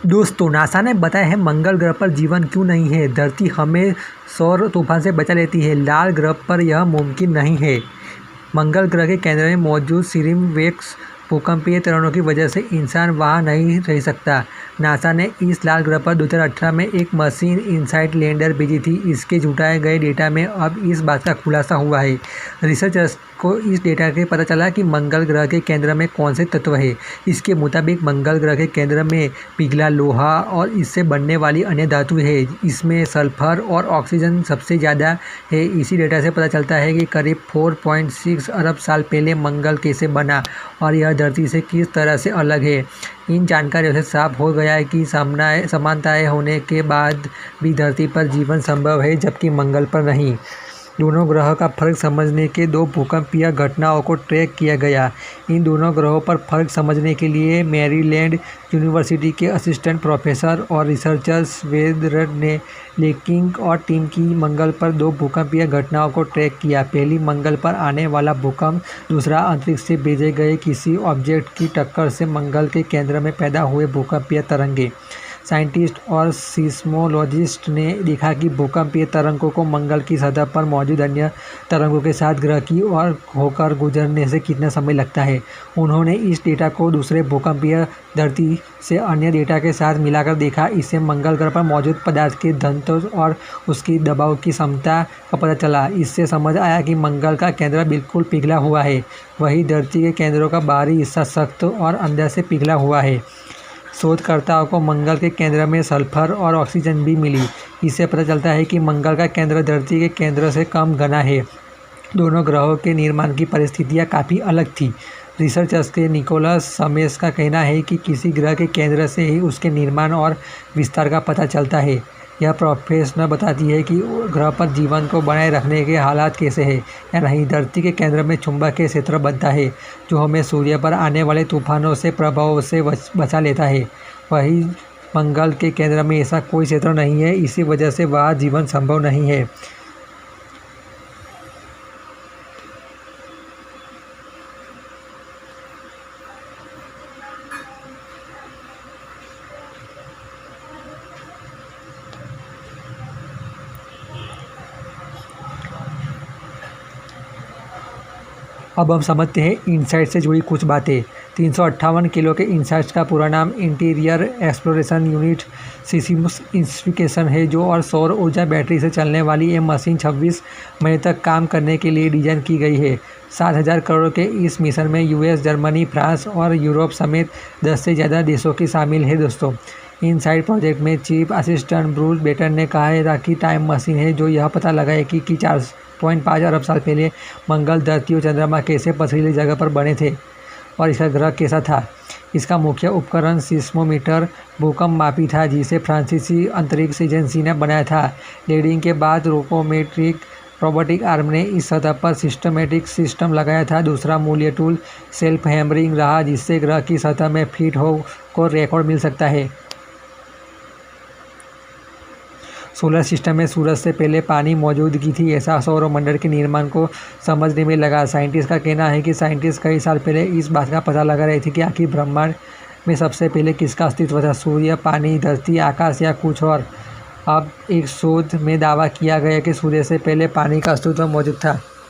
दोस्तों, नासा ने बताया है मंगल ग्रह पर जीवन क्यों नहीं है। धरती हमें सौर तूफान से बचा लेती है, लाल ग्रह पर यह मुमकिन नहीं है। मंगल ग्रह के केंद्र में मौजूद सीरियम वेक्स भूकंपीय तरंगों की वजह से इंसान वहां नहीं रह सकता। नासा ने इस लाल ग्रह पर 2018 में एक मशीन इनसाइट लैंडर भेजी थी। इसके जुटाए गए डेटा में अब इस बात का खुलासा हुआ है। रिसर्चर्स को इस डेटा के पता चला कि मंगल ग्रह के केंद्र में कौन से तत्व है। इसके मुताबिक मंगल ग्रह के केंद्र में पिघला लोहा और इससे बनने वाली अन्य धातु है। इसमें सल्फर और ऑक्सीजन सबसे ज़्यादा है। इसी डेटा से पता चलता है कि करीब 4.6 अरब साल पहले मंगल कैसे बना और यह धरती से किस तरह से अलग है। इन जानकारियों से साफ हो गया है कि समानताएं होने के बाद भी धरती पर जीवन संभव है, जबकि मंगल पर नहीं। दोनों ग्रहों का फर्क समझने के 2 भूकंपीय घटनाओं को ट्रैक किया गया। इन दोनों ग्रहों पर फर्क समझने के लिए मैरीलैंड यूनिवर्सिटी के असिस्टेंट प्रोफेसर और रिसर्चर्स वेदर ने लेकिंग और टीम की मंगल पर 2 भूकंपीय घटनाओं को ट्रैक किया। पहली, मंगल पर आने वाला भूकंप। दूसरा, अंतरिक्ष से भेजे गए किसी ऑब्जेक्ट की टक्कर से मंगल के केंद्र में पैदा हुए भूकंपीय तरंगे। साइंटिस्ट और सीस्मोलॉजिस्ट ने देखा कि भूकंपीय तरंगों को मंगल की सतह पर मौजूद अन्य तरंगों के साथ ग्रह की ओर होकर गुजरने से कितना समय लगता है। उन्होंने इस डेटा को दूसरे भूकंपीय धरती से अन्य डेटा के साथ मिलाकर देखा। इससे मंगल ग्रह पर मौजूद पदार्थ के घनत्व और उसकी दबाव की क्षमता का पता चला। इससे समझ आया कि मंगल का केंद्र बिल्कुल पिघला हुआ है, वहीं धरती के केंद्रों का बाहरी हिस्सा सख्त और अंदर से पिघला हुआ है। शोधकर्ताओं को मंगल के केंद्र में सल्फर और ऑक्सीजन भी मिली। इससे पता चलता है कि मंगल का केंद्र धरती के केंद्र से कम घना है। दोनों ग्रहों के निर्माण की परिस्थितियां काफ़ी अलग थी। रिसर्चर्स के निकोलस समेस का कहना है कि किसी ग्रह के केंद्र से ही उसके निर्माण और विस्तार का पता चलता है। यह प्रोफेशनल बताती है कि ग्रह पर जीवन को बनाए रखने के हालात कैसे हैं या नहीं। धरती के केंद्र में चुंबकीय क्षेत्र बनता है जो हमें सूर्य पर आने वाले तूफानों से प्रभाव से बचा लेता है। वहीं मंगल के केंद्र में ऐसा कोई क्षेत्र नहीं है, इसी वजह से वहाँ जीवन संभव नहीं है। अब हम समझते हैं इनसाइट से जुड़ी कुछ बातें। 358 किलो के इनसाइट्स का पूरा नाम इंटीरियर एक्सप्लोरेशन यूनिट सिसिमस इंस्टिट्यूशन है, जो और सौर ऊर्जा बैटरी से चलने वाली ये मशीन 26 महीने तक काम करने के लिए डिज़ाइन की गई है। 7,000 करोड़ के इस मिशन में यूएस, जर्मनी, फ्रांस और यूरोप समेत 10 से ज़्यादा देशों की शामिल है। दोस्तों, इनसाइट प्रोजेक्ट में चीफ असिस्टेंट ब्रूस बेटर ने कहा था कि टाइम मशीन है जो यह पता लगाएगी कि 4.5 अरब साल पहले मंगल, धरती और चंद्रमा कैसे पथरीली जगह पर बने थे और इसका ग्रह कैसा था। इसका मुख्य उपकरण सिस्मोमीटर भूकंप मापी था, जिसे फ्रांसीसी अंतरिक्ष एजेंसी ने बनाया था। लैंडिंग के बाद रोबोटिक आर्म ने इस सतह पर सिस्टमेटिक सिस्टम लगाया था। दूसरा मूल्य टूल सेल्फ हैमरिंग रहा, जिससे ग्रह की सतह में फिट हो को रिकॉर्ड मिल सकता है। सोलर सिस्टम में सूरज से पहले पानी मौजूदगी थी, ऐसा सौरमंडल के निर्माण को समझने में लगा। साइंटिस्ट का कहना है कि साइंटिस्ट कई साल पहले इस बात का पता लगा रहे थे कि आखिर ब्रह्मांड में सबसे पहले किसका अस्तित्व था, सूर्य, पानी, धरती, आकाश या कुछ और। अब एक शोध में दावा किया गया कि सूर्य से पहले पानी का अस्तित्व मौजूद था।